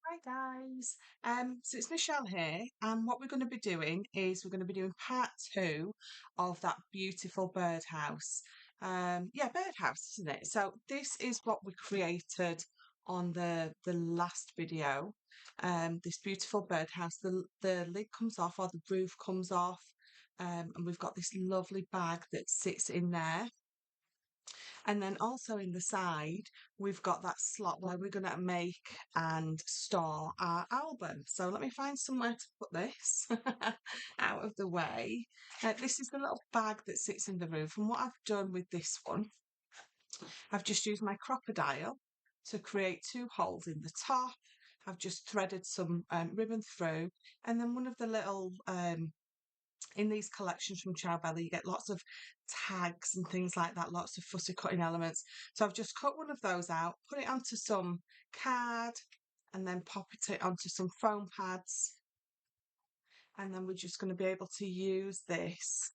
Hi guys. So it's Michelle here, and what we're going to be doing is we're going to be doing part two of that beautiful birdhouse. Yeah, birdhouse, isn't it? So this is what we created on the last video. This beautiful birdhouse. The lid comes off or the roof comes off, and we've got this lovely bag that sits in there. And then also in the side, we've got that slot where we're going to make and store our album. So let me find somewhere to put this out of the way. This is the little bag that sits in the roof. And what I've done with this one, I've just used my crocodile to create two holes in the top. I've just threaded some ribbon through, and then one of the little in these collections from Craftelier, you get lots of tags and things like that, lots of fussy cutting elements. So I've just cut one of those out, put it onto some card, and then pop it onto some foam pads. And then we're just going to be able to use this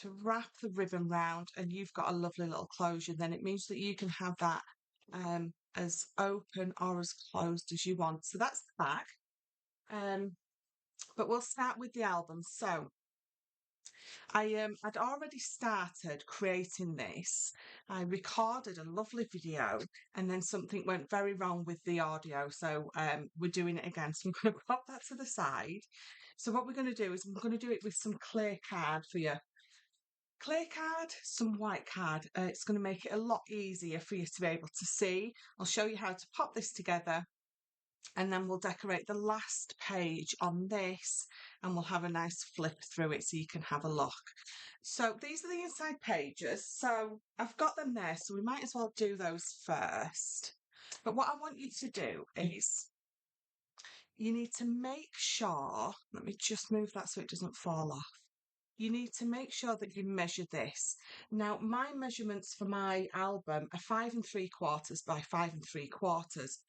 to wrap the ribbon round, and you've got a lovely little closure. Then it means that you can have that as open or as closed as you want. So that's the back. But we'll start with the album. So I'd already started creating this. I recorded a lovely video, and then something went very wrong with the audio. So we're doing it again. So I'm going to pop that to the side. So what we're going to do is I'm going to do it with some clear card for you. Clear card, some white card. It's going to make it a lot easier for you to be able to see. I'll show you how to pop this together, and then we'll decorate the last page on this, and we'll have a nice flip through it so you can have a look. So these are the inside pages. So I've got them there, so we might as well do those first. But what I want you to do is you need to make sure, let me just move that so it doesn't fall off. You need to make sure that you measure this. Now, my measurements for my album are 5 3/4 by 5 3/4.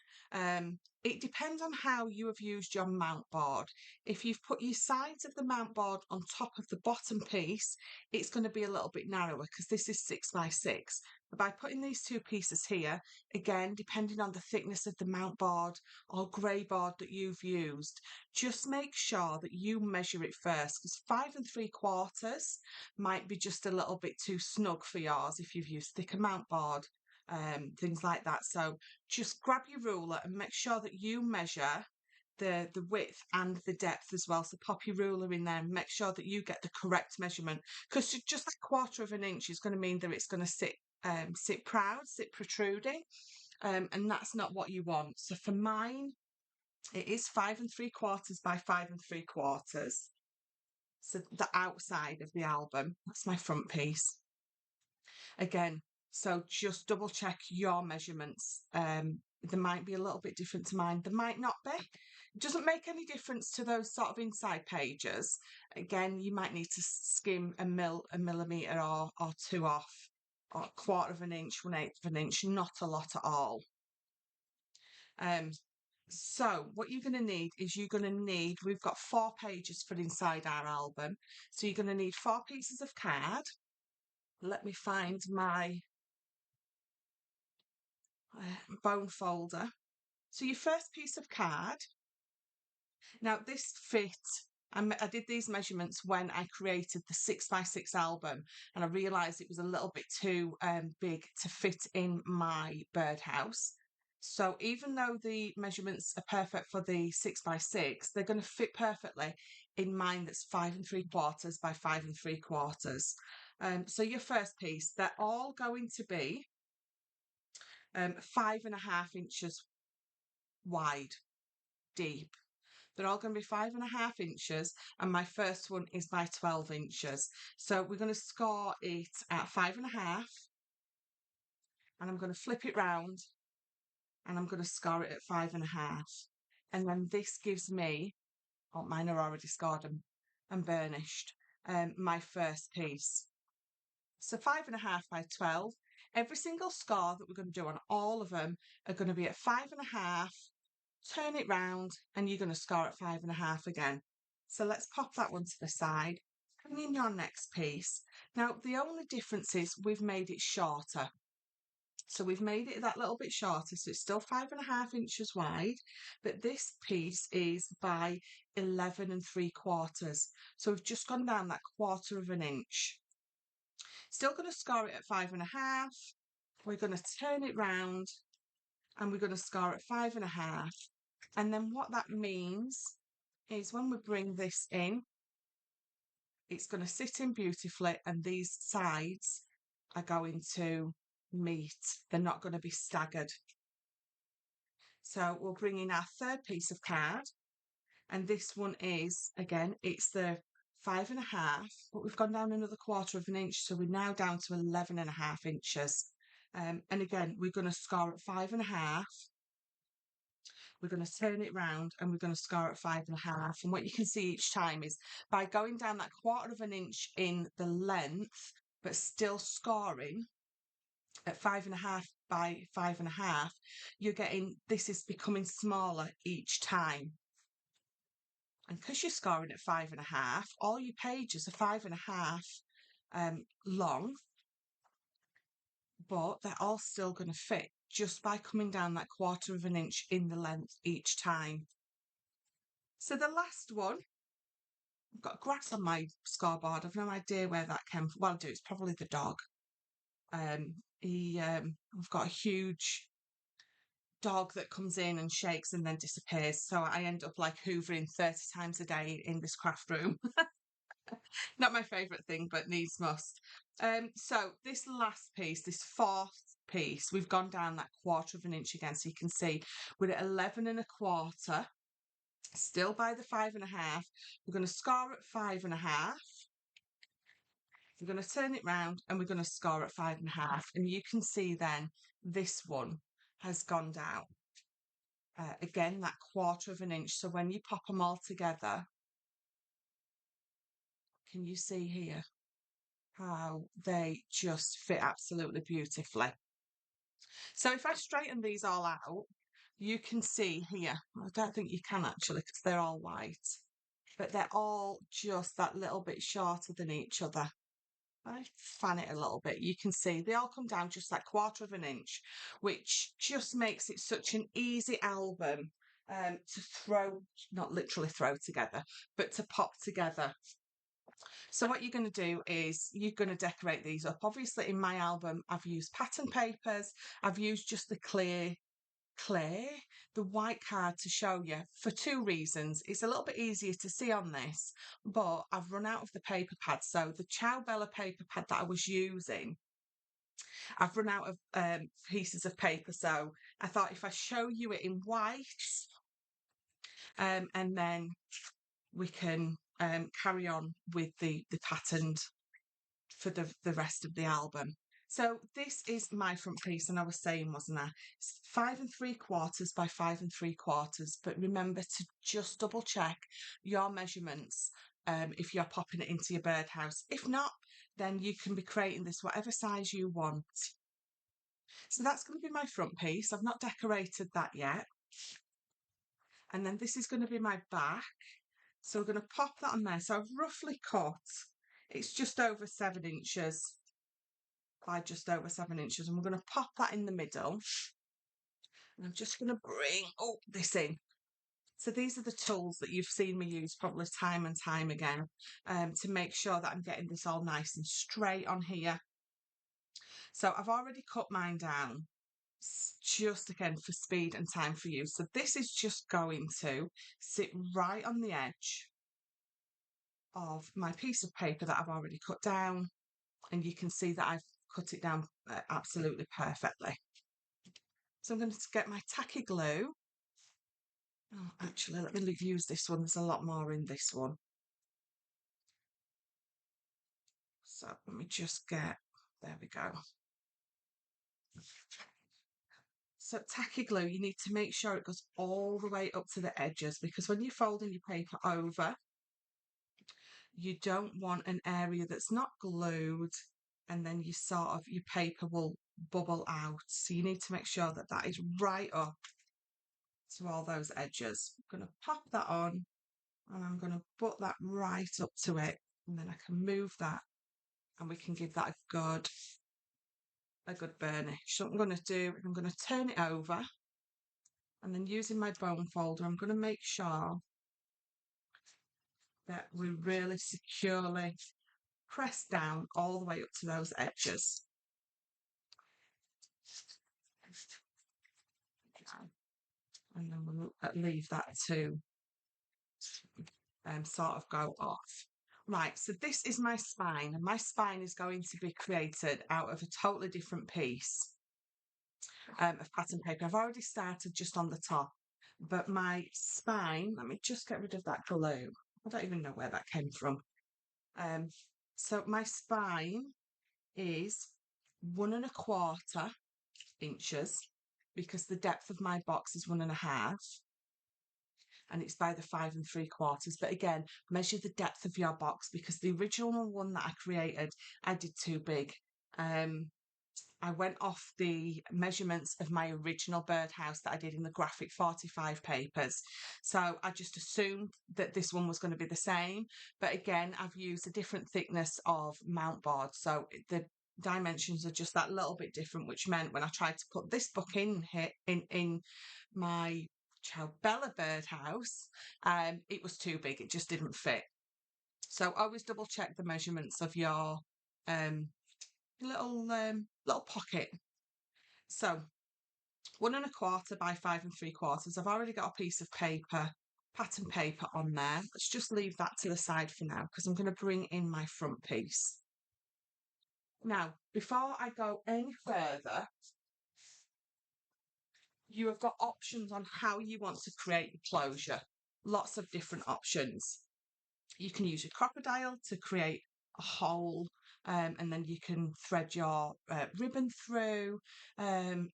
It depends on how you have used your mount board. If you've put your sides of the mount board on top of the bottom piece, it's going to be a little bit narrower because this is 6 by 6. But by putting these two pieces here, again, depending on the thickness of the mount board or grey board that you've used, just make sure that you measure it first, because 5 3/4 might be just a little bit too snug for yours if you've used thicker mount board, things like that. So just grab your ruler and make sure that you measure the width and the depth as well. So pop your ruler in there and make sure that you get the correct measurement, because just a 1/4 inch is going to mean that it's going to sit proud, sit protruding, and that's not what you want. So for mine, it is 5 3/4 by 5 3/4. So the outside of the album, that's my front piece. Again, so just double check your measurements. They might be a little bit different to mine. They might not be. It doesn't make any difference to those sort of inside pages. Again, you might need to skim a millimetre or two off, or 1/4 inch, 1/8 inch, not a lot at all. So what you're going to need is we've got 4 pages for inside our album. So you're going to need 4 pieces of card. Let me find my bone folder. So your first piece of card. Now this fit. I did these measurements when I created the 6 by 6 album, and I realised it was a little bit too big to fit in my birdhouse. So even though the measurements are perfect for the 6 by 6, they're going to fit perfectly in mine that's 5 3/4 by 5 3/4. So your first piece, they're all going to be 5.5 inches wide, deep. They're all going to be 5.5 inches, and my first one is by 12 inches. So we're going to score it at 5.5, and I'm going to flip it round, and I'm going to score it at 5.5. And then this gives me, oh, mine are already scored and burnished, my first piece. So 5.5 by 12. Every single score that we're going to do on all of them are going to be at 5.5. Turn it round, and you're going to score at 5.5 again. So let's pop that one to the side. Bring in your next piece. Now, the only difference is we've made it shorter. So we've made it that little bit shorter, so it's still 5.5 inches wide, but this piece is by 11 3/4. So we've just gone down that 1/4 inch. Still going to score it at 5.5. We're going to turn it round and we're going to score at 5.5. And then what that means is when we bring this in, it's going to sit in beautifully and these sides are going to meet. They're not going to be staggered. So we'll bring in our third piece of card. And this one is, again, it's the 5.5, but we've gone down another 1/4 inch. So we're now down to 11.5 inches. And again, we're going to score at 5.5. We're going to turn it round and we're going to score at 5.5. And what you can see each time is by going down that 1/4 inch in the length, but still scoring at 5.5 by 5.5, you're getting, this is becoming smaller each time. And because you're scoring at 5.5, all your pages are 5.5 long, but they're all still going to fit just by coming down that 1/4 inch in the length each time. So the last one, I've got grass on my scoreboard. I've no idea where that came from. Well, I do. It's probably the dog. I've got a huge dog that comes in and shakes and then disappears. So I end up like hoovering 30 times a day in this craft room. Not my favourite thing, but needs must. So this last piece, this fourth piece, we've gone down that 1/4 inch again. So you can see we're at 11 1/4, still by the 5.5. We're going to score at 5.5. We're going to turn it round and we're going to score at 5.5. And you can see then this one has gone down. Again, that 1/4 inch. So when you pop them all together, can you see here how they just fit absolutely beautifully? So if I straighten these all out, you can see here, I don't think you can actually because they're all white, but they're all just that little bit shorter than each other. I fan it a little bit, you can see they all come down just that 1/4 inch, which just makes it such an easy album to throw, not literally throw together, but to pop together. So what you're going to do is you're going to decorate these up. Obviously in my album, I've used pattern papers. I've used just the clear clay, the white card to show you for two reasons. It's a little bit easier to see on this, but I've run out of the paper pad. So the Ciao Bella paper pad that I was using, I've run out of pieces of paper. So I thought if I show you it in white, and then we can carry on with the patterned for the rest of the album. So this is my front piece, and I was saying, wasn't I? It's 5 3/4 by 5 3/4. But remember to just double check your measurements if you're popping it into your birdhouse. If not, then you can be creating this whatever size you want. So that's going to be my front piece. I've not decorated that yet. And then this is going to be my back. So we're going to pop that on there. So I've roughly cut, it's just over 7 inches by just over 7 inches. And we're going to pop that in the middle. And I'm just going to bring this in. So these are the tools that you've seen me use probably time and time again to make sure that I'm getting this all nice and straight on here. So I've already cut mine down just again for speed and time for you. So this is just going to sit right on the edge of my piece of paper that I've already cut down, and you can see that I've cut it down absolutely perfectly. So I'm going to get my tacky glue. Oh, actually, let me use this one. There's a lot more in this one. So let me just get, there we go. So tacky glue, you need to make sure it goes all the way up to the edges, because when you're folding your paper over, you don't want an area that's not glued and then your paper will bubble out. So you need to make sure that that is right up to all those edges. I'm going to pop that on and I'm going to put that right up to it, and then I can move that and we can give that a good a good burnish. So what I'm going to do, I'm going to turn it over, and then using my bone folder, I'm going to make sure that we really securely press down all the way up to those edges. And then we'll leave that to sort of go off. Right, so this is my spine, and my spine is going to be created out of a totally different piece of pattern paper. I've already started just on the top, but my spine, let me just get rid of that glue. I don't even know where that came from. So my spine is 1.25 inches because the depth of my box is 1.5, and it's by the 5 3/4. But again, measure the depth of your box because the original one that I created, I did too big. I went off the measurements of my original birdhouse that I did in the graphic 45 papers. So I just assumed that this one was going to be the same. But again, I've used a different thickness of mount board. So the dimensions are just that little bit different, which meant when I tried to put this book in here in my Bella birdhouse, it was too big. It just didn't fit. So always double check the measurements of your little pocket. So 1.25 by 5 3/4. I've already got a piece of paper, pattern paper on there. Let's just leave that to the side for now because I'm going to bring in my front piece. Now, before I go any further, you have got options on how you want to create the closure. Lots of different options. You can use your crocodile to create a hole, and then you can thread your ribbon through.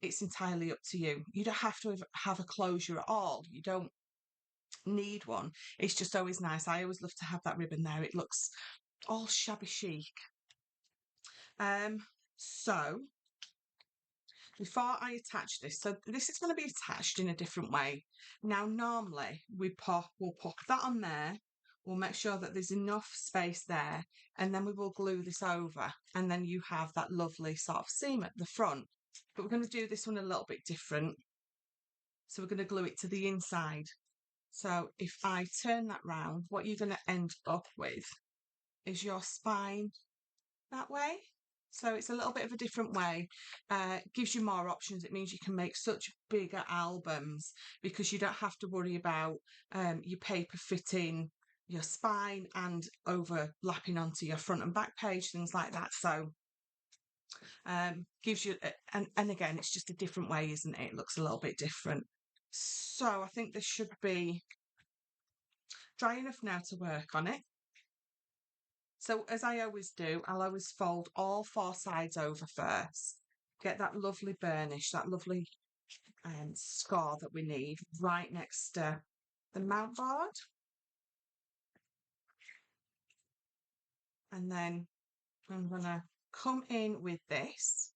It's entirely up to you. You don't have to have a closure at all. You don't need one. It's just always nice. I always love to have that ribbon there. It looks all shabby chic. So before I attach this, so this is going to be attached in a different way. Now, normally we'll put that on there. We'll make sure that there's enough space there, and then we will glue this over, and then you have that lovely sort of seam at the front. But we're going to do this one a little bit different. So we're going to glue it to the inside. So if I turn that round, what you're going to end up with is your spine that way. So it's a little bit of a different way. Gives you more options. It means you can make such bigger albums because you don't have to worry about your paper fitting your spine and overlapping onto your front and back page, things like that. So gives you, and again, it's just a different way, isn't it? It looks a little bit different. So I think this should be dry enough now to work on it. So as I always do, I'll always fold all 4 sides over first. Get that lovely burnish, that lovely score that we need right next to the mount board. And then I'm going to come in with this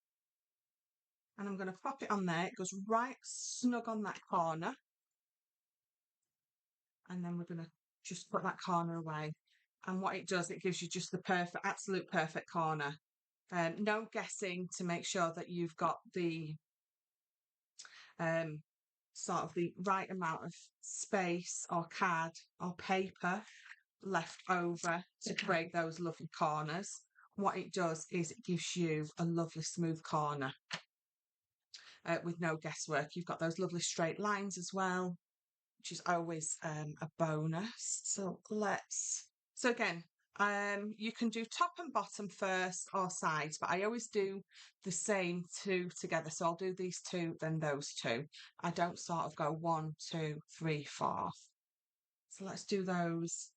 and I'm going to pop it on there. It goes right snug on that corner. And then we're going to just put that corner away. And what it does, it gives you just the perfect, absolute perfect corner. No guessing to make sure that you've got the sort of the right amount of space or card or paper left over to create those lovely corners. What it does is it gives you a lovely smooth corner with no guesswork. You've got those lovely straight lines as well, which is always a bonus. So again, you can do top and bottom first or sides, but I always do the same 2 together. So I'll do these 2, then those 2. I don't sort of go 1, 2, 3, 4. So let's do those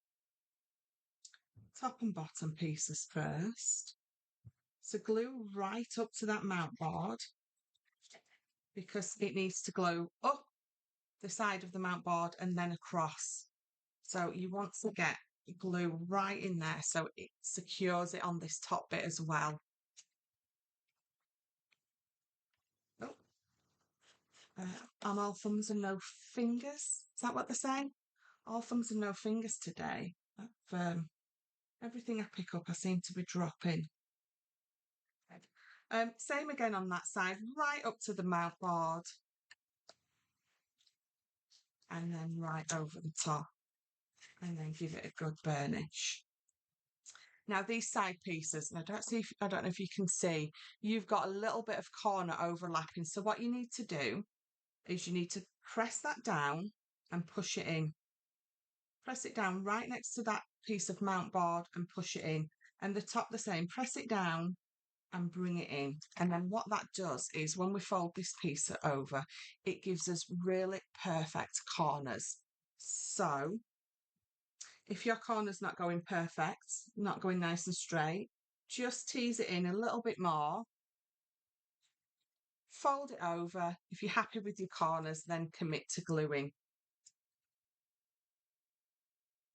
top and bottom pieces first. So glue right up to that mount board because it needs to glue up the side of the mount board and then across. So you want to get glue right in there so it secures it on this top bit as well. Oh, I'm all thumbs and no fingers. Is that what they're saying? All thumbs and no fingers today. Everything I pick up, I seem to be dropping. Same again on that side, right up to the mount board. And then right over the top. And then give it a good burnish. Now these side pieces, and I don't know if you can see, you've got a little bit of corner overlapping. So what you need to do is you need to press that down and push it in. Press it down right next to that piece of mount board and push it in. And the top the same, press it down and bring it in. And then what that does is when we fold this piece over, it gives us really perfect corners. So if your corner's not going perfect, not going nice and straight, just tease it in a little bit more. Fold it over. If you're happy with your corners, then commit to gluing.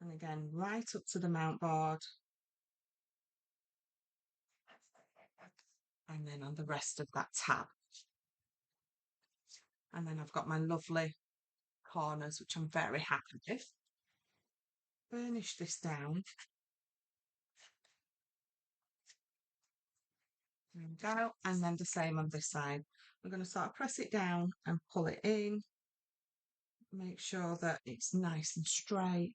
And again, right up to the mount board. And then on the rest of that tab. And then I've got my lovely corners, which I'm very happy with. Burnish this down. There we go. And then the same on this side. I'm going to sort of press it down and pull it in. Make sure that it's nice and straight.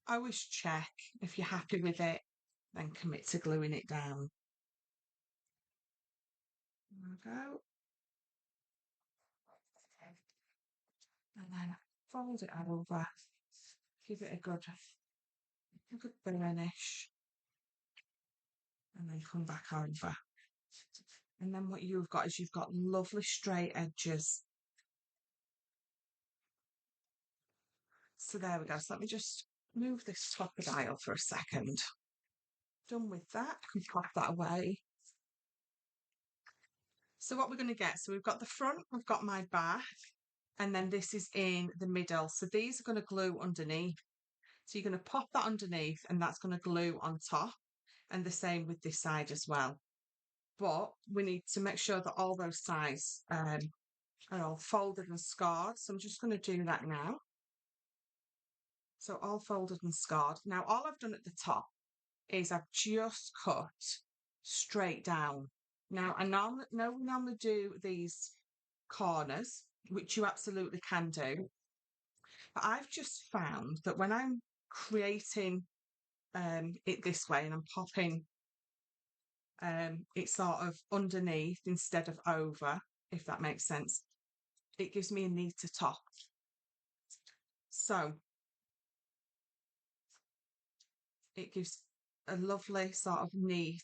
Always check. If you're happy with it, then commit to gluing it down. There we go. And then fold it over. Give it a good burnish. And then come back over. And then what you've got is you've got lovely straight edges. So there we go. So let me just move this top of the dial for a second. Done with that. I can pop that away. So what we're going to get, so we've got the front, we've got my back, and then this is in the middle. So these are going to glue underneath. So you're going to pop that underneath and that's going to glue on top, and the same with this side as well. But we need to make sure that all those sides are all folded and scored. So I'm just going to do that now. So all folded and scored. Now all I've done at the top is I've just cut straight down. Now I normally do these corners, which you absolutely can do. But I've just found that when I'm creating it this way and I'm popping it sort of underneath instead of over, if that makes sense, it gives me a neater top. So it gives a lovely sort of neat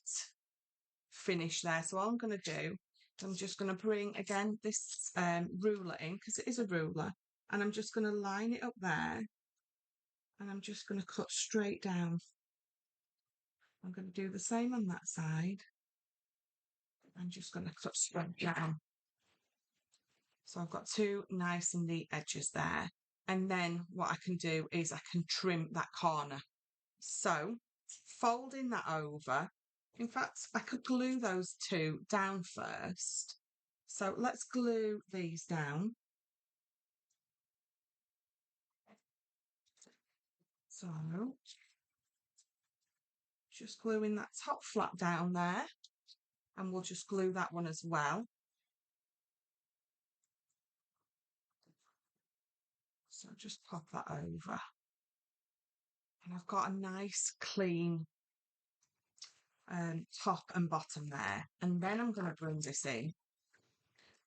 finish there. So all I'm going to do, I'm just going to bring again this ruler in, because it is a ruler, and I'm just going to line it up there, and I'm just going to cut straight down. I'm going to do the same on that side. I'm just going to cut straight down. So I've got two nice and neat edges there. And then what I can do is I can trim that corner. So folding that over, in fact, I could glue those two down first. So let's glue these down. So just gluing that top flap down there, and we'll just glue that one as well. So just pop that over. And I've got a nice clean top and bottom there. And then I'm going to bring this in.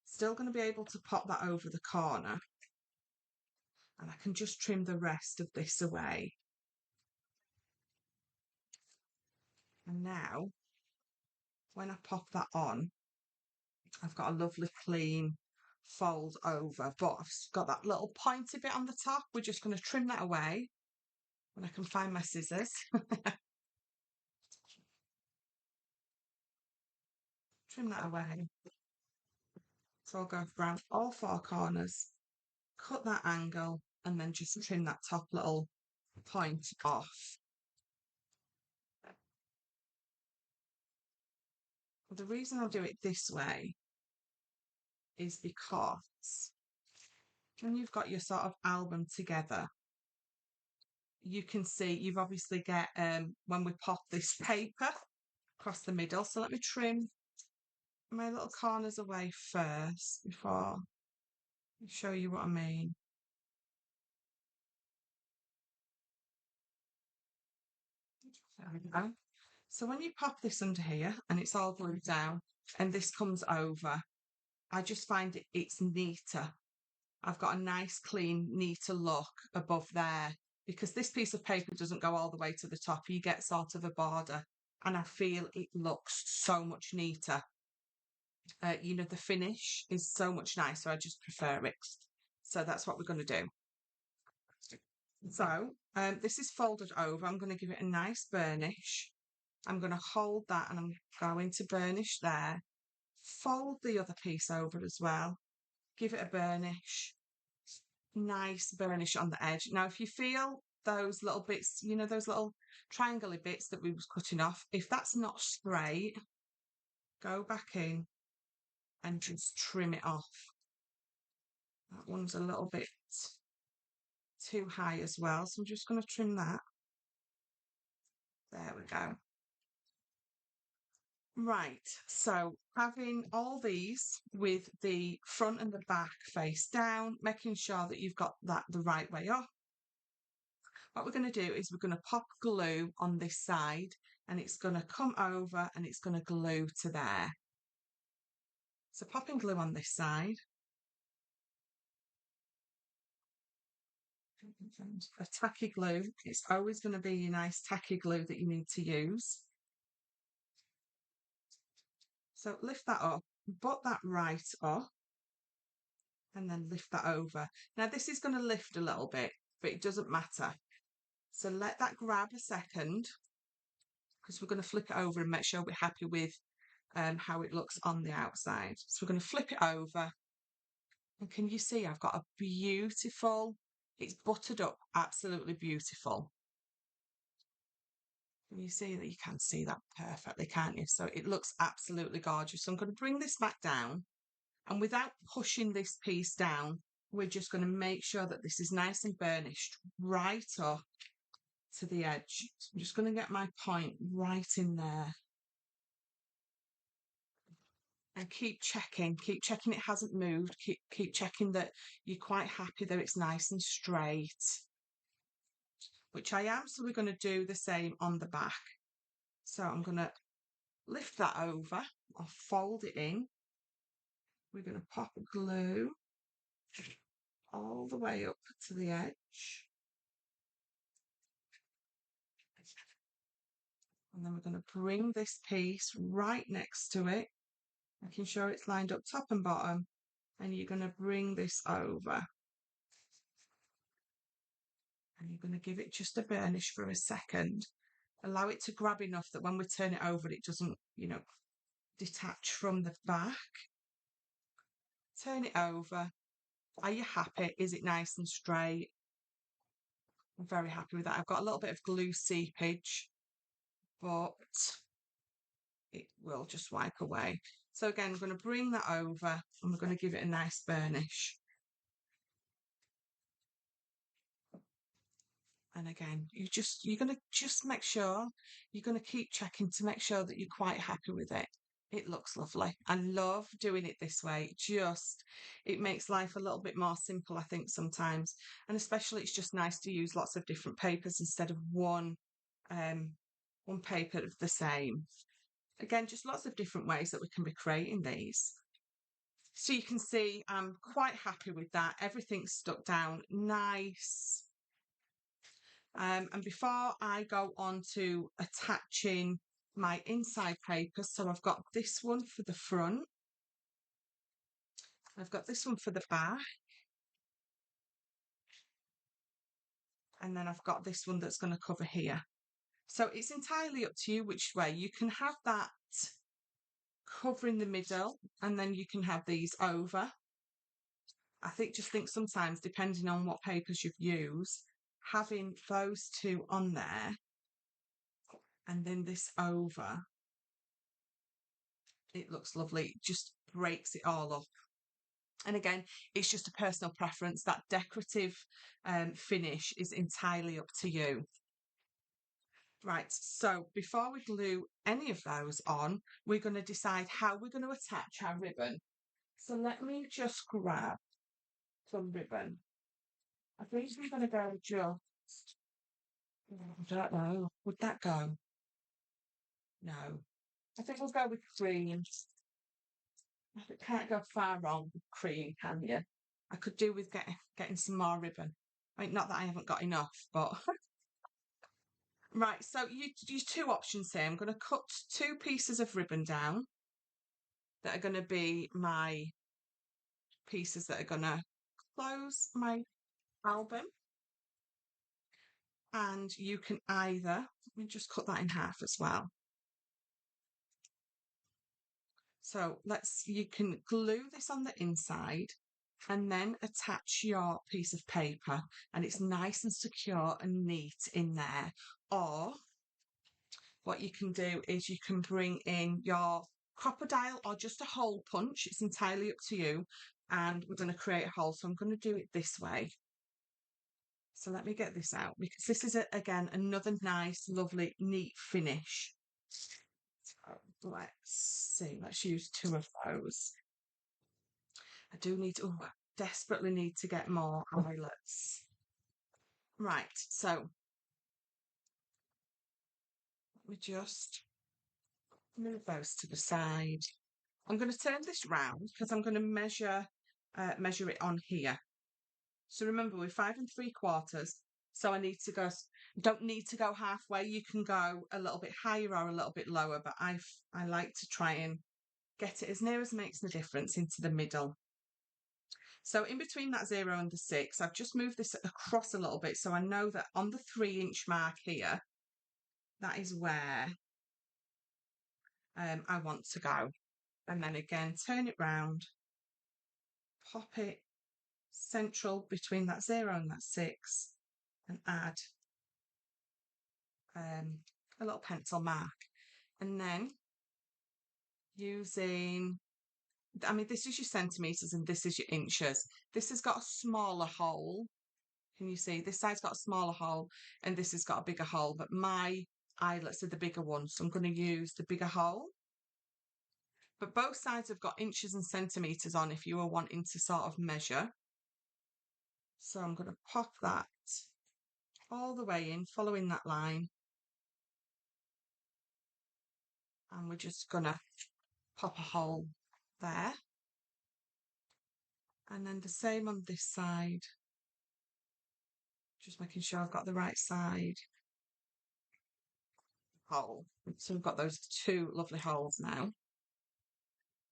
Still going to be able to pop that over the corner. And I can just trim the rest of this away. And now, when I pop that on, I've got a lovely clean fold over, but I've got that little pointy bit on the top. We're just going to trim that away when I can find my scissors. Trim that away. So I'll go around all four corners, cut that angle, and then just trim that top little point off. The reason I'll do it this way is because when you've got your sort of album together, you can see you've obviously get when we pop this paper across the middle. So let me trim my little corners away first before I show you what I mean. There we go. So when you pop this under here and it's all glued down and this comes over, I just find it's neater. I've got a nice, clean, neater look above there because this piece of paper doesn't go all the way to the top. You get sort of a border and I feel it looks so much neater. The finish is so much nicer. I just prefer it. So that's what we're going to do. So this is folded over. I'm going to give it a nice burnish. I'm going to hold that and I'm going to burnish there. Fold the other piece over as well. Give it a burnish. Nice burnish on the edge. Now, if you feel those little bits, those little triangle bits that we was cutting off, if that's not straight, go back in and just trim it off. That one's a little bit too high as well, so I'm just going to trim that. There we go. Right, so having all these with the front and the back face down, making sure that you've got that the right way up. What we're going to do is we're going to pop glue on this side and it's going to come over and it's going to glue to there. So popping glue on this side. A tacky glue, it's always going to be a nice tacky glue that you need to use. So lift that up, butt that right up, and then lift that over. Now this is going to lift a little bit, but it doesn't matter. So let that grab a second, because we're going to flip it over and make sure we're happy with how it looks on the outside. So we're going to flip it over. And can you see I've got a beautiful, it's buttered up, absolutely beautiful. Can you see that? You can see that perfectly, can't you? So it looks absolutely gorgeous. So I'm going to bring this back down. And without pushing this piece down, we're just going to make sure that this is nice and burnished right up to the edge. So I'm just going to get my point right in there. And keep checking it hasn't moved. Keep checking that you're quite happy that it's nice and straight, which I am. So we're going to do the same on the back. So I'm going to lift that over. I'll fold it in. We're going to pop glue all the way up to the edge. And then we're going to bring this piece right next to it, making sure it's lined up top and bottom. And you're going to bring this over. And you're going to give it just a burnish for a second. Allow it to grab enough that when we turn it over, it doesn't, detach from the back. Turn it over. Are you happy? Is it nice and straight? I'm very happy with that. I've got a little bit of glue seepage, but it will just wipe away. So again, I'm going to bring that over and we're going to give it a nice burnish. And again, you're going to just make sure, you're going to keep checking to make sure that you're quite happy with it. It looks lovely. I love doing it this way. It makes life a little bit more simple, I think, sometimes. And especially it's just nice to use lots of different papers instead of one paper of the same. Again, just lots of different ways that we can be creating these. So you can see I'm quite happy with that. Everything's stuck down nice. And before I go on to attaching my inside paper, so I've got this one for the front. I've got this one for the back. And then I've got this one that's going to cover here. So it's entirely up to you which way. You can have that covering the middle and then you can have these over. I just think sometimes, depending on what papers you've used, having those two on there and then this over, it looks lovely. It just breaks it all up. And again, it's just a personal preference. That decorative finish is entirely up to you. Right, so before we glue any of those on, we're going to decide how we're going to attach our ribbon. So let me just grab some ribbon. I think I'm going to go just, I don't know, would that go? No. I think we'll go with cream. I can't go far wrong with cream, can you? I could do with getting some more ribbon. I mean, not that I haven't got enough, but right. So you use two options here. I'm going to cut two pieces of ribbon down that are going to be my pieces that are going to close my album. And you can either, let me just cut that in half as well. So you can glue this on the inside and then attach your piece of paper and it's nice and secure and neat in there. Or what you can do is you can bring in your crocodile or just a hole punch. It's entirely up to you. And we're going to create a hole. So I'm going to do it this way. So let me get this out because this is, again, another nice, lovely, neat finish. So let's see. Let's use two of those. I do need to, I desperately need to get more eyelets. Right, so let me just move those to the side. I'm going to turn this round because I'm going to measure it on here. So remember, we're 5 3/4. So I need to go, don't need to go halfway. You can go a little bit higher or a little bit lower, but I like to try and get it as near as makes the difference into the middle. So in between that 0 and the 6, I've just moved this across a little bit. So I know that on the 3-inch mark here, that is where I want to go. And then again, turn it round, pop it central between that 0 and that 6 and add a little pencil mark. And then using, I mean, this is your centimetres and this is your inches. This has got a smaller hole. Can you see? This side's got a smaller hole and this has got a bigger hole, but my eyelets are the bigger ones. So I'm going to use the bigger hole. But both sides have got inches and centimetres on if you are wanting to sort of measure. So I'm going to pop that all the way in, following that line. And we're just going to pop a hole there. And then the same on this side. Just making sure I've got the right side hole. So we've got those two lovely holes now.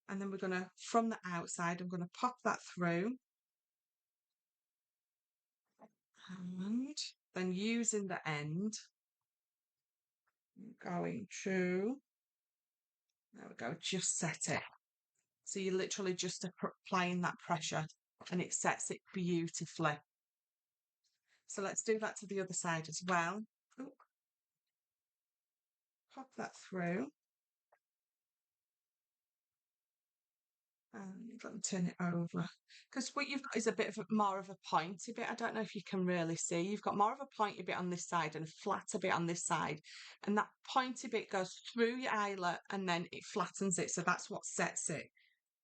And then we're going to, from the outside, I'm going to pop that through. And then using the end, I'm going to, there we go, just set it. So you're literally just applying that pressure and it sets it beautifully. So let's do that to the other side as well. Ooh. Pop that through. And let me turn it over. Because what you've got is a bit of more of a pointy bit. I don't know if you can really see. You've got more of a pointy bit on this side and a flatter bit on this side. And that pointy bit goes through your eyelet and then it flattens it. So that's what sets it.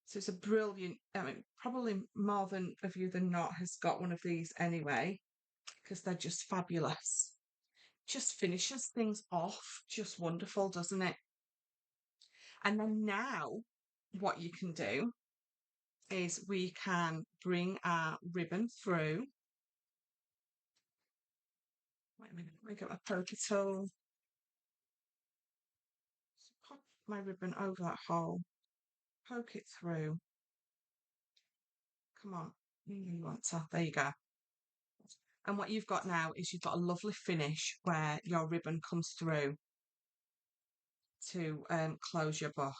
So it's a brilliant, I mean, probably more than of you than not has got one of these anyway, because they're just fabulous. Just finishes things off. Just wonderful, doesn't it? And then now what you can do is we can bring our ribbon through. Wait a minute, let me get my poker tool. So pop my ribbon over that hole, poke it through. Come on, you want to, there you go. And what you've got now is you've got a lovely finish where your ribbon comes through to close your book.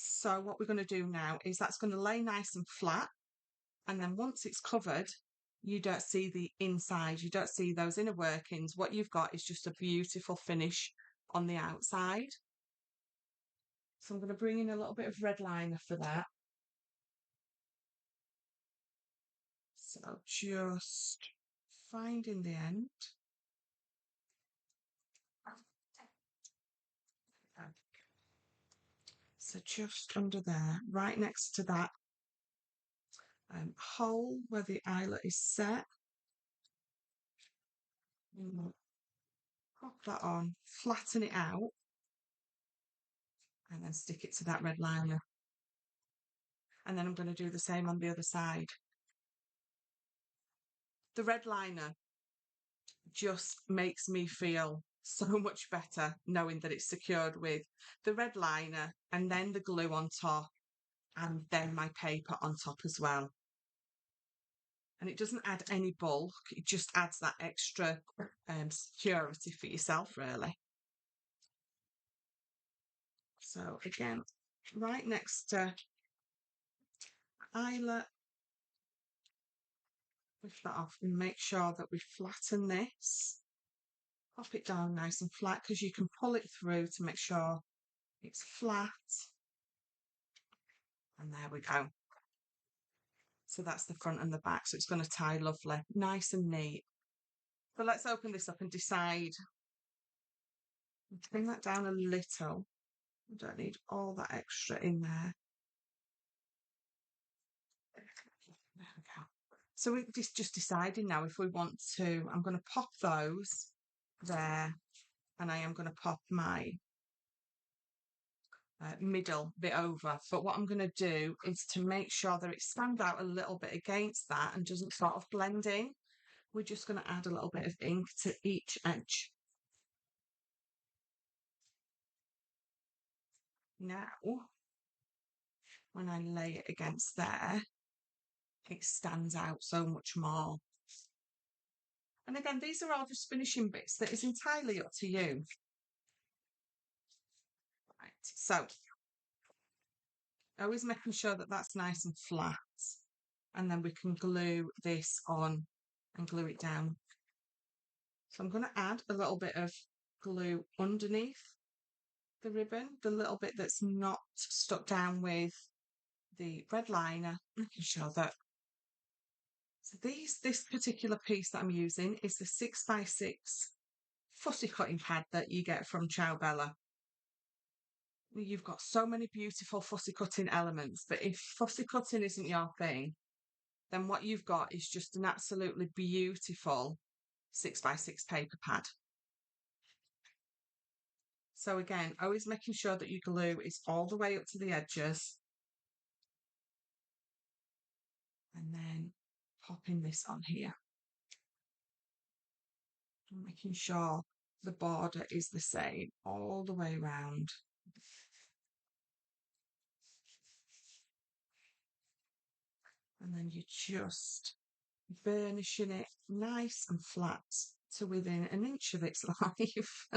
So what we're going to do now is that's going to lay nice and flat. And then once it's covered, you don't see the inside, you don't see those inner workings. What you've got is just a beautiful finish on the outside. So I'm going to bring in a little bit of red liner for that. So just finding the end. So just under there, right next to that hole where the eyelet is set. Pop that on, flatten it out, and then stick it to that red liner. And then I'm going to do the same on the other side. The red liner just makes me feel so much better knowing that it's secured with the red liner and then the glue on top and then my paper on top as well. And it doesn't add any bulk, it just adds that extra security for yourself, really. So again, right next to eyelet, lift that off and make sure that we flatten this. Pop it down nice and flat because you can pull it through to make sure it's flat. And there we go. So that's the front and the back. So it's going to tie lovely, nice and neat. So let's open this up and decide. Bring that down a little. I don't need all that extra in there. There we go. So we're just deciding now if we want to, I'm going to pop those there and I am going to pop my middle bit over. But what I'm going to do is to make sure that it stands out a little bit against that and doesn't sort of blend in. We're just going to add a little bit of ink to each edge. Now, when I lay it against there, it stands out so much more. And again, these are all just finishing bits that is entirely up to you. Right, so always making sure that that's nice and flat. And then we can glue this on and glue it down. So I'm going to add a little bit of glue underneath the ribbon, the little bit that's not stuck down with the red liner, making sure that. So this particular piece that I'm using is the 6x6 fussy cutting pad that you get from Ciao Bella. You've got so many beautiful fussy cutting elements, but if fussy cutting isn't your thing, then what you've got is just an absolutely beautiful 6x6 paper pad. So again, always making sure that your glue is all the way up to the edges. And then popping this on here. And making sure the border is the same all the way around. And then you're just burnishing it nice and flat to within an inch of its life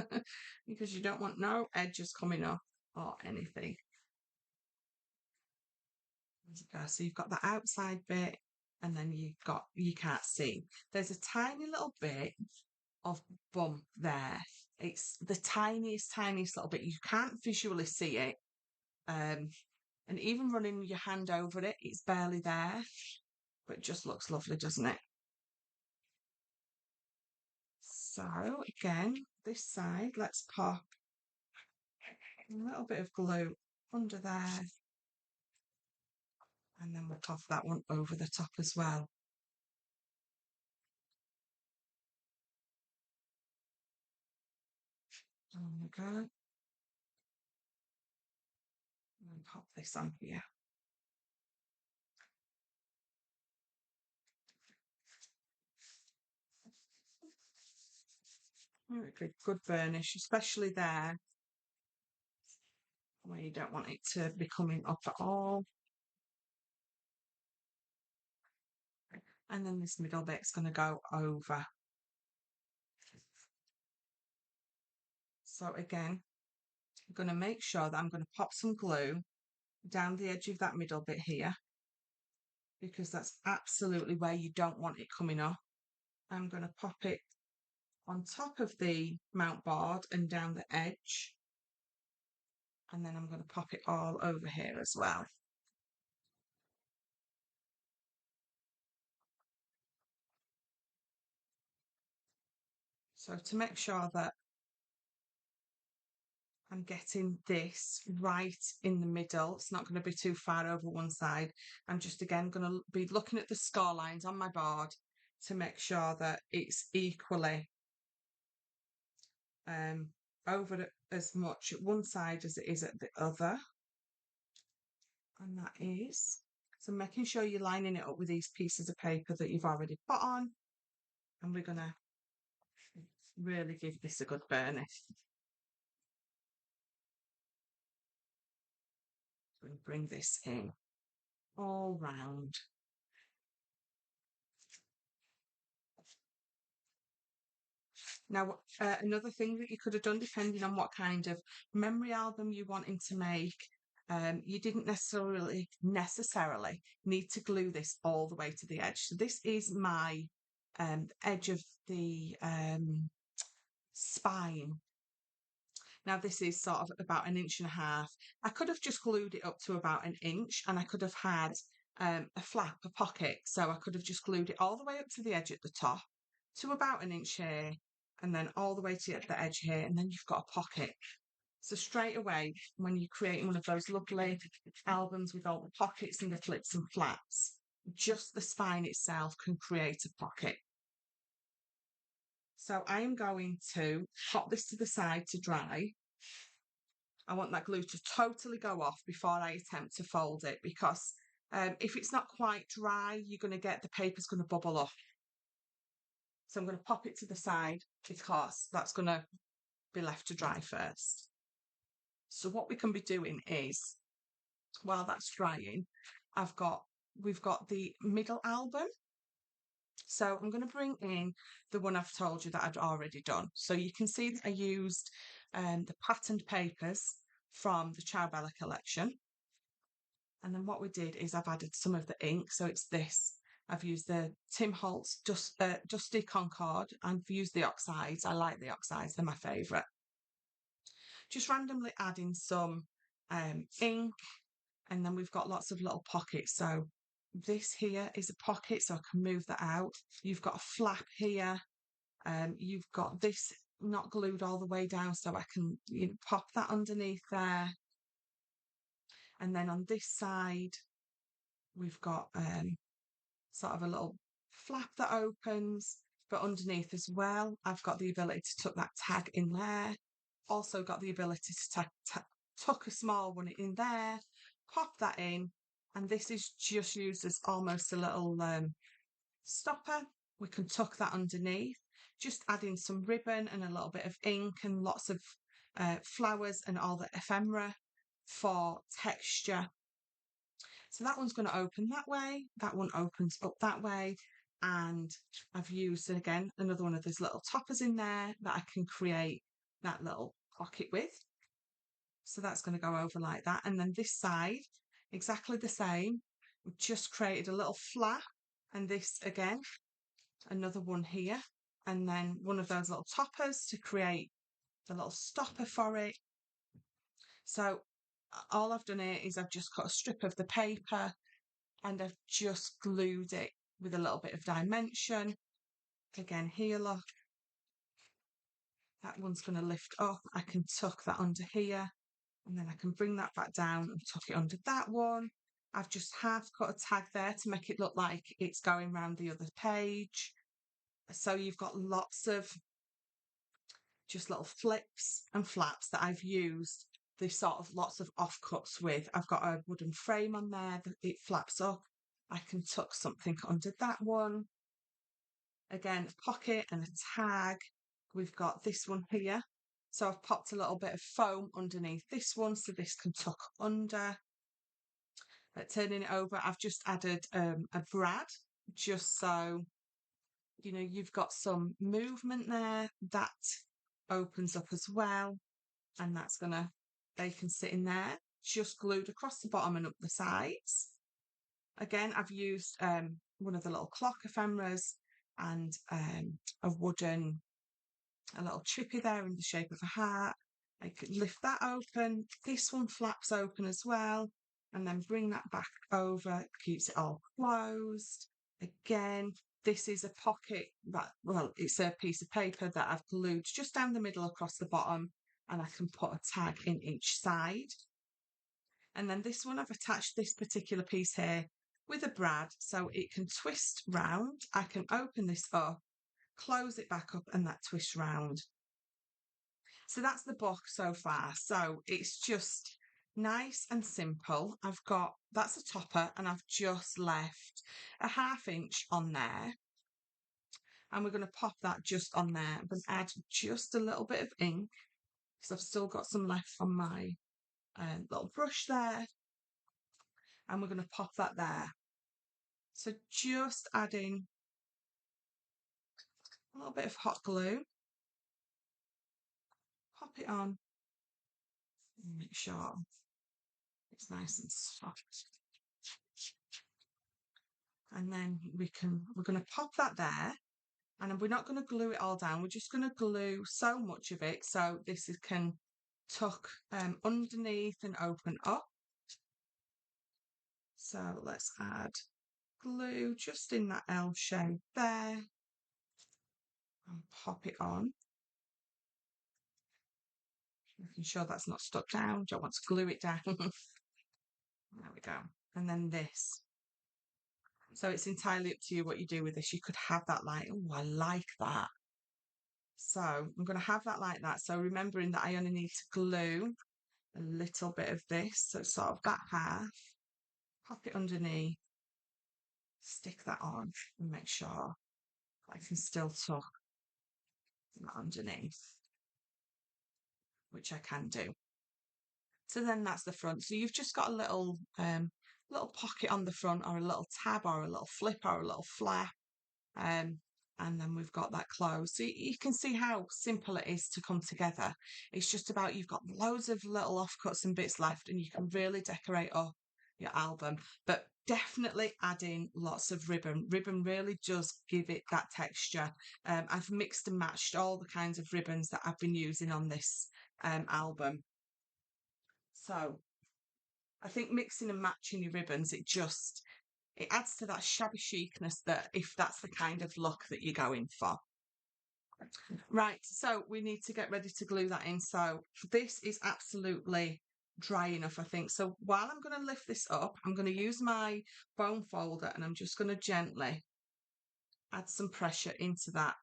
because you don't want no edges coming up or anything. So you've got the outside bit and then you can't see. There's a tiny little bit of bump there. It's the tiniest little bit. You can't visually see it. And even running your hand over it, it's barely there. But it just looks lovely, doesn't it? So again, this side, let's pop a little bit of glue under there. And then we'll pop that one over the top as well. There we go. And pop this on here. Good burnish, especially there where you don't want it to be coming up at all. And then this middle bit's going to go over. So again, I'm going to make sure that I'm going to pop some glue down the edge of that middle bit here because that's absolutely where you don't want it coming up. I'm going to pop it on top of the mount board and down the edge. And then I'm going to pop it all over here as well. So to make sure that I'm getting this right in the middle, it's not going to be too far over one side. I'm just again going to be looking at the score lines on my board to make sure that it's equally over as much at one side as it is at the other. And that is, so making sure you're lining it up with these pieces of paper that you've already put on. And we're going to really give this a good burnish. And bring this in all round. Now, another thing that you could have done, depending on what kind of memory album you're wanting to make, you didn't necessarily need to glue this all the way to the edge. So this is my edge of the spine. Now this is sort of about 1.5 inches. I could have just glued it up to about 1 inch, and I could have had a flap, a pocket. So I could have just glued it all the way up to the edge at the top to about 1 inch here, and then all the way to the edge here, and then you've got a pocket. So straight away, when you're creating one of those lovely albums with all the pockets and the flips and flaps, just the spine itself can create a pocket. So I am going to pop this to the side to dry. I want that glue to totally go off before I attempt to fold it, because if it's not quite dry, you're going to get the paper's going to bubble up. So I'm going to pop it to the side because that's going to be left to dry first. So what we can be doing is, while that's drying, we've got the middle album. So I'm going to bring in the one I've told you that I'd already done. So you can see that I used the patterned papers from the Ciao Bella collection. And then what we did is I've added some of the ink. So it's this. I've used the Tim Holtz Dusty Concord. I've used the oxides. I like the oxides. They're my favourite. Just randomly adding some ink. And then we've got lots of little pockets. So this here is a pocket, so I can move that out. You've got a flap here. You've got this not glued all the way down, so I can pop that underneath there. And then on this side, we've got sort of a little flap that opens, but underneath as well, I've got the ability to tuck that tag in there. Also got the ability to tuck a small one in there, pop that in, and this is just used as almost a little stopper. We can tuck that underneath, just adding some ribbon and a little bit of ink and lots of flowers and all the ephemera for texture. So that one's going to open that way, that one opens up that way, and I've used, again, another one of those little toppers in there that I can create that little pocket with. So that's going to go over like that. And then this side, exactly the same. We've just created a little flap, and this again, another one here, and then one of those little toppers to create the little stopper for it. So all I've done here is I've just cut a strip of the paper and I've just glued it with a little bit of dimension. Again, here, look, that one's going to lift up. I can tuck that under here, and then I can bring that back down and tuck it under that one. I've just half cut a tag there to make it look like it's going around the other page. So you've got lots of just little flips and flaps that I've used. There's sort of lots of offcuts with. I've got a wooden frame on there that it flaps up. I can tuck something under that one. Again, a pocket and a tag. We've got this one here. So I've popped a little bit of foam underneath this one so this can tuck under. Turning it over, I've just added a brad, just so you've got some movement there. That opens up as well, and they can sit in there, just glued across the bottom and up the sides. Again, I've used one of the little clock ephemeras and a little chippy there in the shape of a heart. I could lift that open. This one flaps open as well, and then bring that back over. Keeps it all closed. Again, this is a pocket that, well, it's a piece of paper that I've glued just down the middle across the bottom, and I can put a tag in each side. And then this one, I've attached this particular piece here with a brad so it can twist round. I can open this up, close it back up, and that twists round. So that's the book so far. So it's just nice and simple. That's a topper, and I've just left a 1/2 inch on there. And we're going to pop that just on there. I'm going to add just a little bit of ink because I've still got some left on my little brush there. And we're going to pop that there. So just adding a little bit of hot glue. Pop it on. And make sure it's nice and soft. And then we're going to pop that there. And we're not going to glue it all down. We're just going to glue so much of it so this can tuck underneath and open up. So let's add glue just in that L shape there and pop it on. Making sure that's not stuck down. Don't want to glue it down. There we go. And then this. So it's entirely up to you what you do with this. You could have that like, oh, I like that. So I'm going to have that like that. So remembering that I only need to glue a little bit of this. So sort of that half. Pop it underneath. Stick that on and make sure I can still tuck that underneath, which I can do. So then that's the front. So you've just got a little pocket on the front, or a little tab, or a little flip, or a little flap. And then we've got that closed. So you can see how simple it is to come together. It's just about, you've got loads of little offcuts and bits left, and you can really decorate up your album. But definitely adding lots of ribbon. Ribbon really does give it that texture. I've mixed and matched all the kinds of ribbons that I've been using on this album. So I think mixing and matching your ribbons, it adds to that shabby chicness, that if that's the kind of look that you're going for. Right, so we need to get ready to glue that in. So this is absolutely dry enough, I think. So while I'm going to lift this up, I'm going to use my foam folder, and I'm just going to gently add some pressure into that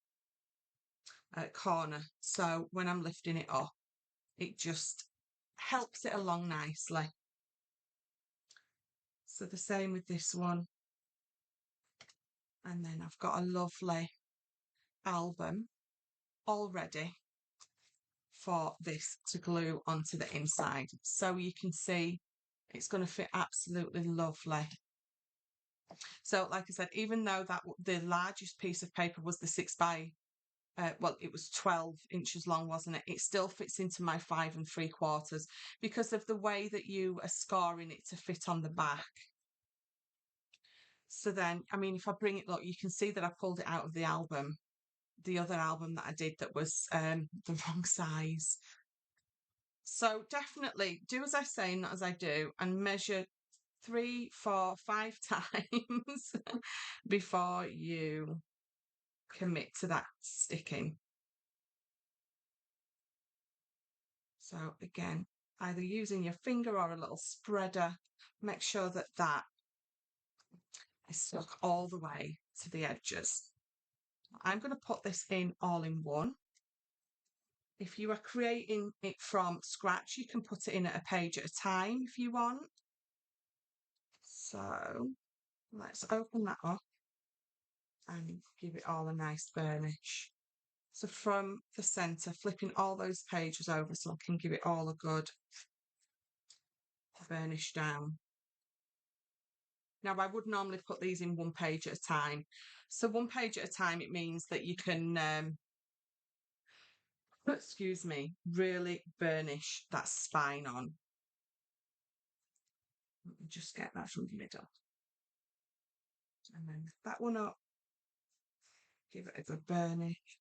corner. So when I'm lifting it up, it just helps it along nicely. So the same with this one. And then I've got a lovely album all ready for this to glue onto the inside. So you can see it's going to fit absolutely lovely. So like I said, even though that the largest piece of paper was the 6 by, well, it was 12 inches long, wasn't it? It still fits into my 5 3/4 because of the way that you are scoring it to fit on the back. So then, I mean, if I bring it, look, you can see that I pulled it out of the album, the other album that I did that was the wrong size. So definitely do as I say, not as I do, and measure 3, 4, 5 times before you commit to that sticking. So again, either using your finger or a little spreader, make sure that that is stuck all the way to the edges. I'm going to put this in all in one. If you are creating it from scratch, you can put it in at a page at a time if you want. So let's open that up and give it all a nice burnish. So from the centre, flipping all those pages over so I can give it all a good burnish down. Now, I would normally put these in 1 page at a time. So 1 page at a time, it means that you can, excuse me, really burnish that spine on. Let me just get that from the middle. And then that one up. Give it a good burnish.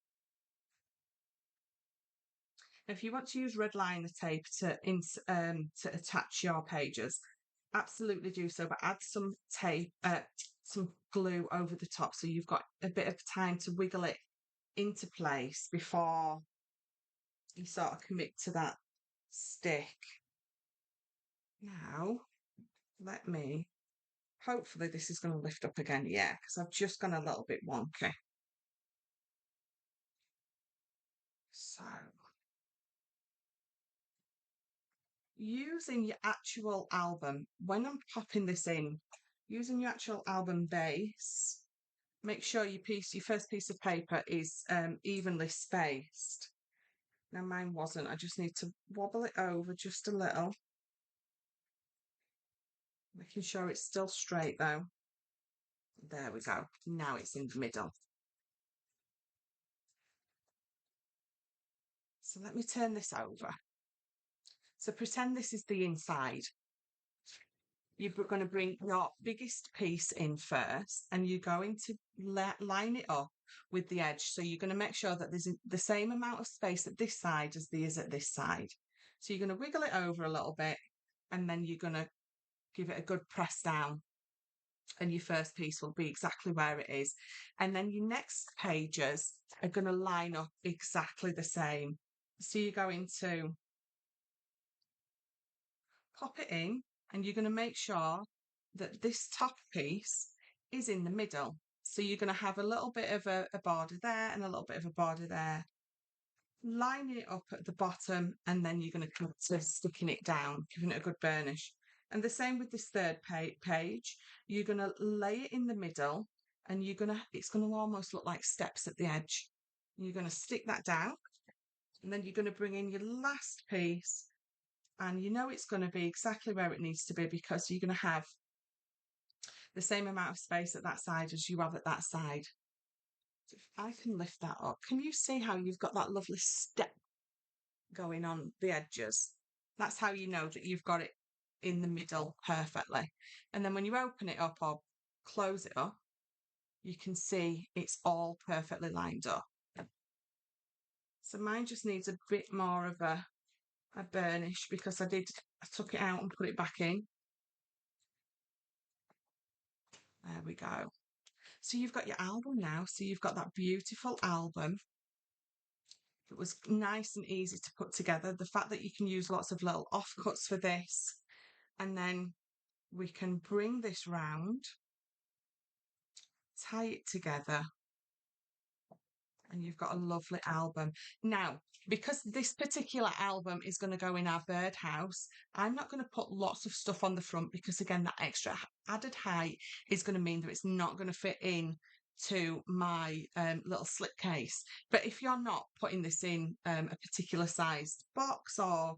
If you want to use red liner tape to attach your pages, absolutely do so, but add some tape, some glue over the top, so you've got a bit of time to wiggle it into place before you sort of commit to that stick. Now, hopefully this is going to lift up again. Yeah, because I've just gone a little bit wonky. So, using your actual album, when I'm popping this in, using your actual album base, make sure your first piece of paper is evenly spaced. Now mine wasn't. I just need to wobble it over just a little. Making sure it's still straight though. There we go. Now it's in the middle. So let me turn this over. So pretend this is the inside. You're going to bring your biggest piece in first and you're going to line it up with the edge. So you're going to make sure that there's the same amount of space at this side as there is at this side. So you're going to wiggle it over a little bit and then you're going to give it a good press down and your first piece will be exactly where it is. And then your next pages are going to line up exactly the same. So you're going to pop it in and you're going to make sure that this top piece is in the middle. So you're going to have a little bit of a border there and a little bit of a border there. Line it up at the bottom and then you're going to come to sticking it down, giving it a good burnish. And the same with this third page. You're going to lay it in the middle and it's going to almost look like steps at the edge. You're going to stick that down and then you're going to bring in your last piece and you know it's going to be exactly where it needs to be because you're going to have the same amount of space at that side as you have at that side. So if I can lift that up, can you see how you've got that lovely step going on the edges? That's how you know that you've got it in the middle perfectly. And then when you open it up or close it up, you can see it's all perfectly lined up. So mine just needs a bit more of a burnish because I took it out and put it back in. There we go. So you've got your album now. So you've got that beautiful album. It was nice and easy to put together. The fact that you can use lots of little offcuts for this. And then we can bring this round, tie it together, and you've got a lovely album. Now, because this particular album is going to go in our birdhouse, I'm not going to put lots of stuff on the front because, again, that extra added height is going to mean that it's not going to fit in to my little slipcase. But if you're not putting this in a particular sized box or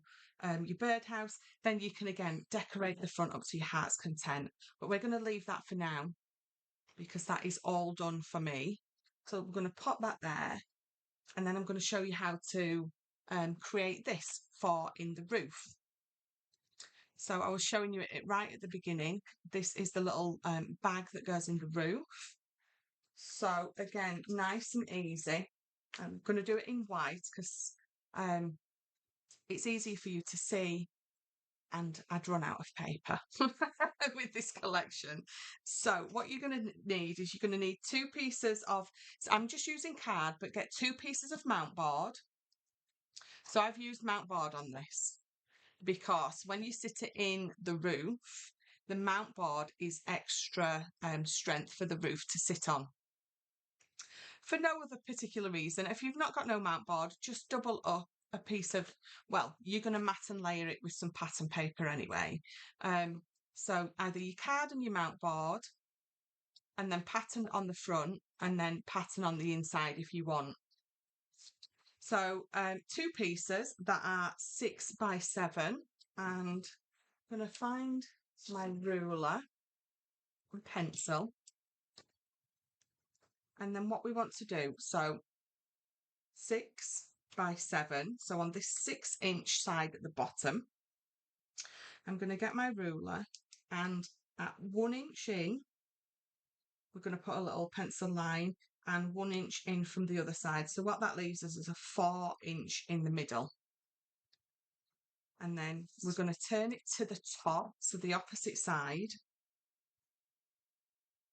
your birdhouse, then you can, again, decorate the front up to your heart's content. But we're going to leave that for now because that is all done for me. So we're going to pop that there and then I'm going to show you how to create this for in the roof. So I was showing you it right at the beginning. This is the little bag that goes in the roof. So again, nice and easy. I'm going to do it in white because it's easier for you to see and I'd run out of paper with this collection. So what you're going to need is you're going to need 2 pieces of, so I'm just using card, but get 2 pieces of mount board. So I've used mount board on this because when you sit it in the roof, the mount board is extra strength for the roof to sit on. For no other particular reason, if you've not got no mount board, just double up a piece of, well, you're going to mat and layer it with some pattern paper anyway. So either your card and your mount board, and then pattern on the front, and then pattern on the inside if you want. So 2 pieces that are 6 by 7, and I'm going to find my ruler and pencil. And then what we want to do, so 6 by 7, so on this 6-inch side at the bottom, I'm going to get my ruler and at 1 inch in, we're going to put a little pencil line and 1 inch in from the other side. So what that leaves us is a 4 inch in the middle. And then we're going to turn it to the top, so the opposite side.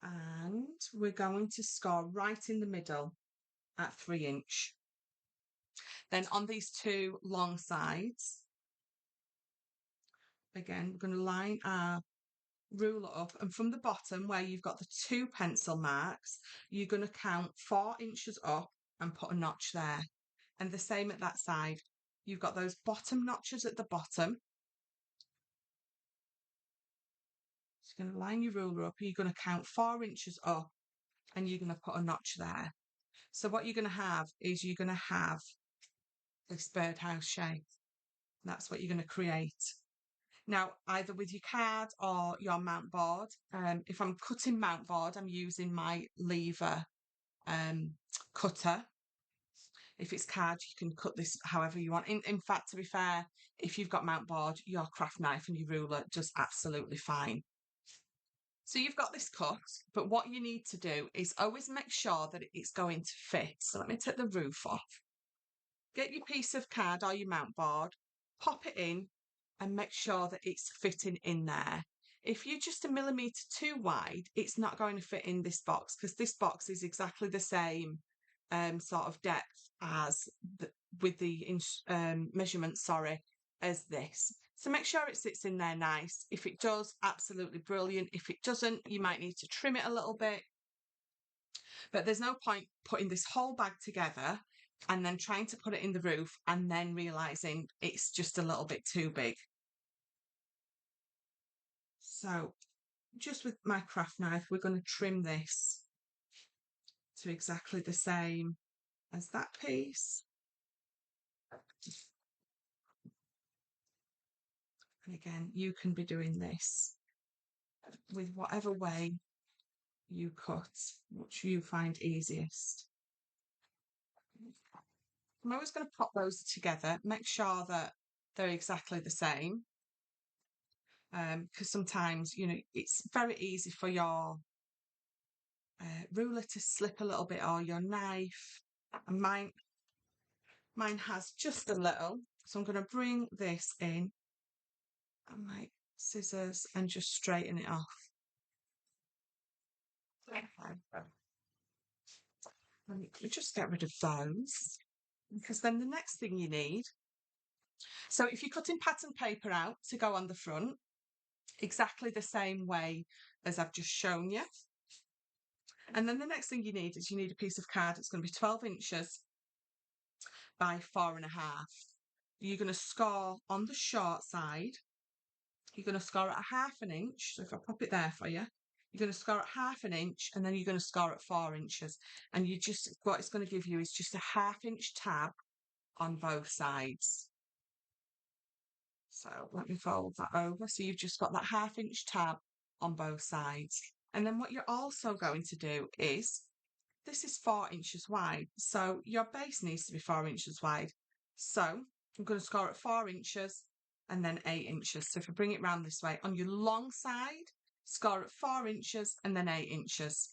And we're going to score right in the middle at 3 inch. Then on these two long sides, again, we're going to line our ruler up, and from the bottom where you've got the 2 pencil marks, you're going to count 4 inches up and put a notch there. And the same at that side. You've got those bottom notches at the bottom. So you're going to line your ruler up, you're going to count 4 inches up and you're going to put a notch there. So what you're going to have is you're going to have this birdhouse shape. That's what you're going to create. Now, either with your card or your mount board, if I'm cutting mount board, I'm using my lever cutter. If it's card, you can cut this however you want. In fact, to be fair, if you've got mount board, your craft knife and your ruler does absolutely fine. So you've got this cut, but what you need to do is always make sure that it's going to fit. So let me take the roof off. Get your piece of card or your mount board, pop it in and make sure that it's fitting in there. If you're just a millimetre too wide, it's not going to fit in this box because this box is exactly the same sort of depth as with the measurement, as this. So make sure it sits in there nice. If it does, absolutely brilliant. If it doesn't, you might need to trim it a little bit. But there's no point putting this whole bag together and then trying to put it in the roof and then realising it's just a little bit too big. So just with my craft knife, we're going to trim this to exactly the same as that piece. And again, you can be doing this with whatever way you cut, which you find easiest. I'm always going to pop those together, make sure that they're exactly the same. Because sometimes, you know, it's very easy for your ruler to slip a little bit or your knife. And mine has just a little. So I'm going to bring this in and my scissors and just straighten it off. And we just get rid of those because then the next thing you need. So if you're cutting pattern paper out to go on the front, exactly the same way as I've just shown you. And then the next thing you need is you need a piece of card. It's going to be 12 inches by 4.5. You're going to score on the short side. You're going to score at 1/2 inch. So if I pop it there for you, you're going to score at 1/2 inch and then you're going to score at 4 inches. And you just, what it's going to give you is just a 1/2 inch tab on both sides. So let me fold that over. So you've just got that 1/2 inch tab on both sides. And then what you're also going to do is, this is 4 inches wide. So your base needs to be 4 inches wide. So I'm going to score at 4 inches and then 8 inches. So if I bring it round this way, on your long side, score at 4 inches and then 8 inches.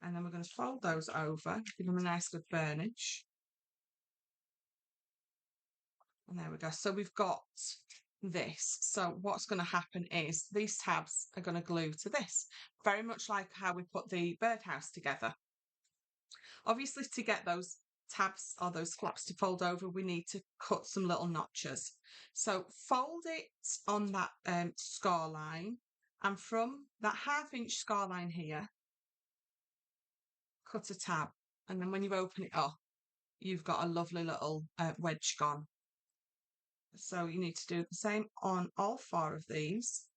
And then we're going to fold those over, give them a nice good burnish. And there we go. So we've got this. So what's going to happen is these tabs are going to glue to this, very much like how we put the birdhouse together. Obviously, to get those tabs or those flaps to fold over, we need to cut some little notches. So fold it on that score line, and from that 1/2 inch score line here, cut a tab. And then when you open it up, you've got a lovely little wedge gone. So you need to do the same on all 4 of these.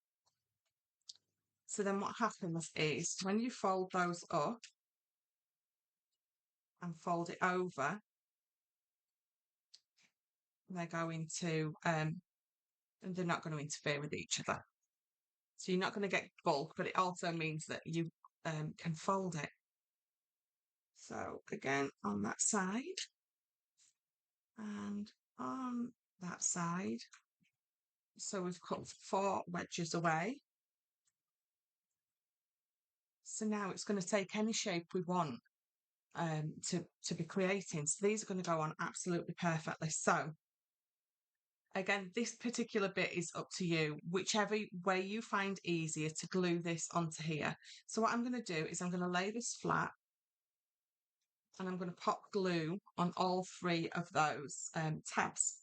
So then what happens is when you fold those up and fold it over, they're going to, they're not going to interfere with each other. So you're not going to get bulk, but it also means that you can fold it. So again, on that side and on that side. So we've cut 4 wedges away. So now it's going to take any shape we want to be creating. So these are going to go on absolutely perfectly. So Again, this particular bit is up to you, whichever way you find easier to glue this onto here. So what I'm going to do is I'm going to lay this flat and I'm going to pop glue on all three of those tabs.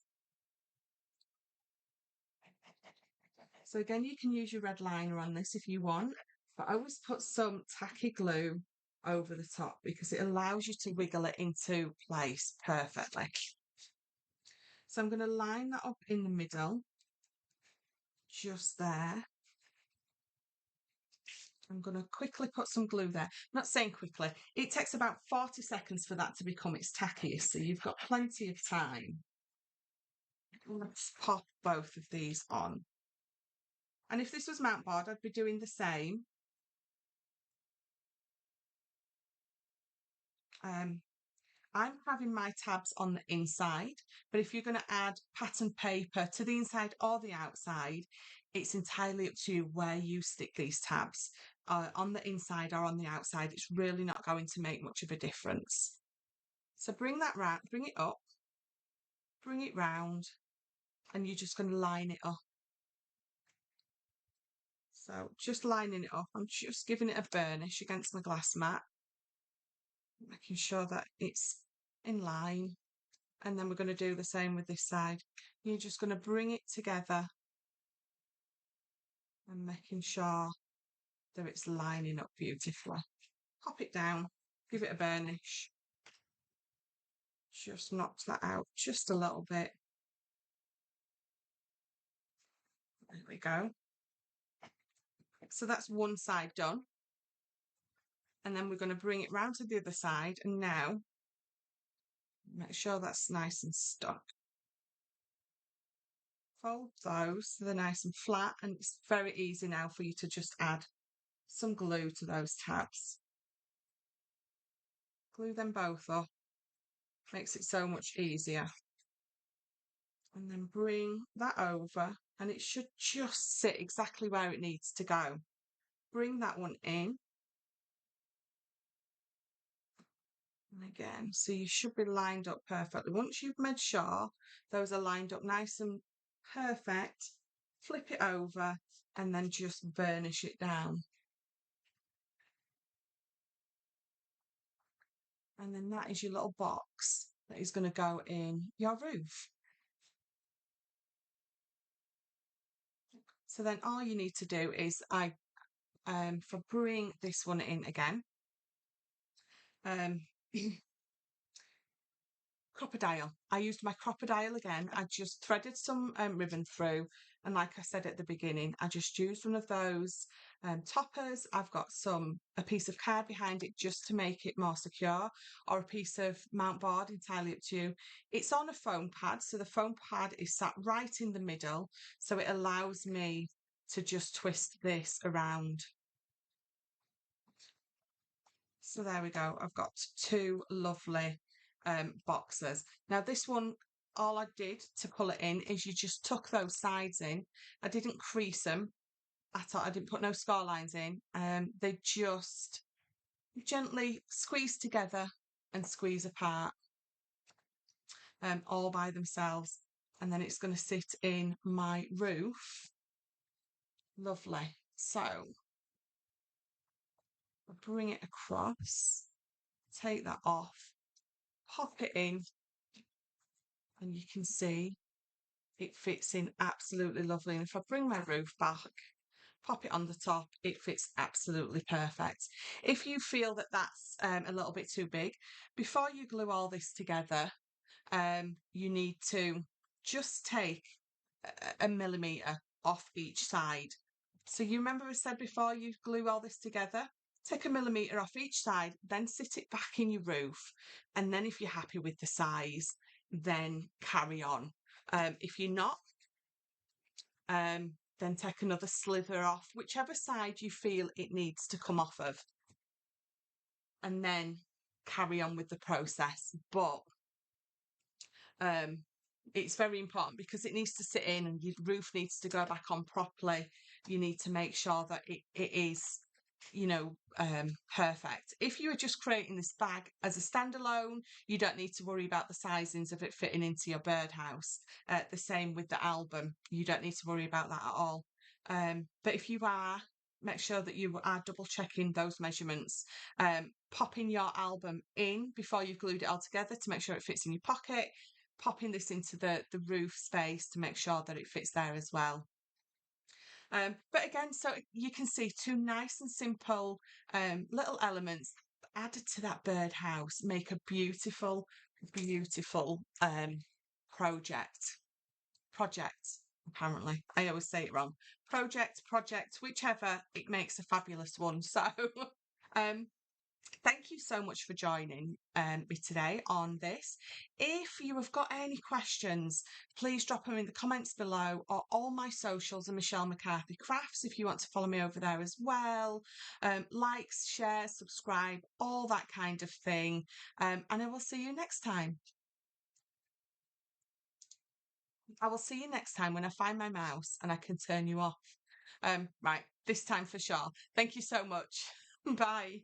So again, you can use your red liner on this if you want, but I always put some tacky glue over the top because it allows you to wiggle it into place perfectly. So I'm going to line that up in the middle, just there. I'm going to quickly put some glue there. I'm not saying quickly. It takes about 40 seconds for that to become its tackiest, so you've got plenty of time. Let's pop both of these on. And if this was mount board, I'd be doing the same. I'm having my tabs on the inside, but if you're going to add pattern paper to the inside or the outside, it's entirely up to you where you stick these tabs. On the inside or on the outside, it's really not going to make much of a difference. So bring that round, bring it up, bring it round, and you're just going to line it up. So just lining it up, I'm just giving it a burnish against my glass mat, making sure that it's in line. And then we're going to do the same with this side. You're just going to bring it together and making sure that it's lining up beautifully. Pop it down, give it a burnish. Just knock that out just a little bit. There we go. So that's one side done. And then we're going to bring it round to the other side. And now, make sure that's nice and stuck. Fold those so they're nice and flat. And it's very easy now for you to just add some glue to those tabs. Glue them both up. Makes it so much easier. And then bring that over. And it should just sit exactly where it needs to go. Bring that one in. And again, so you should be lined up perfectly. Once you've made sure those are lined up nice and perfect, flip it over and then just burnish it down. And then that is your little box that is going to go in your roof. So then all you need to do is for bring this one in again. Crocodile. I used my crocodile again. I just threaded some ribbon through, and like I said at the beginning, I just used one of those toppers. I've got a piece of card behind it just to make it more secure, or a piece of mount board, entirely up to you. It's on a foam pad, so the foam pad is sat right in the middle, so it allows me to just twist this around. So there we go. I've got two lovely boxes. Now this one, all I did to pull it in is you just tuck those sides in. I didn't crease them at all. I didn't put no score lines in. They just gently squeeze together and squeeze apart all by themselves. And then it's going to sit in my roof. Lovely. So I'll bring it across, take that off, pop it in, and you can see it fits in absolutely lovely. And if I bring my roof back, pop it on the top, it fits absolutely perfect. If you feel that that's a little bit too big, before you glue all this together, you need to just take a millimetre off each side. So you remember I said before you glue all this together, take a millimetre off each side, then sit it back in your roof. And then if you're happy with the size, then carry on. If you're not, then take another slither off, whichever side you feel it needs to come off of, and then carry on with the process. But it's very important because it needs to sit in and your roof needs to go back on properly. You need to make sure that it is perfect. If you are just creating this bag as a standalone, you don't need to worry about the sizings of it fitting into your birdhouse. The same with the album. You don't need to worry about that at all. But if you are, make sure that you are double checking those measurements. Popping your album in before you've glued it all together to make sure it fits in your pocket. Popping this into the roof space to make sure that it fits there as well. But again, so you can see two nice and simple little elements added to that birdhouse make a beautiful, beautiful project. Apparently, I always say it wrong. Project, whichever, it makes a fabulous one. So, um, thank you so much for joining me today on this. If you have got any questions, please drop them in the comments below, or all my socials are Michelle McCarthy Crafts if you want to follow me over there as well. Likes, shares, subscribe, all that kind of thing. And I will see you next time. I will see you next time when I find my mouse and I can turn you off. Right, this time for sure. Thank you so much. Bye.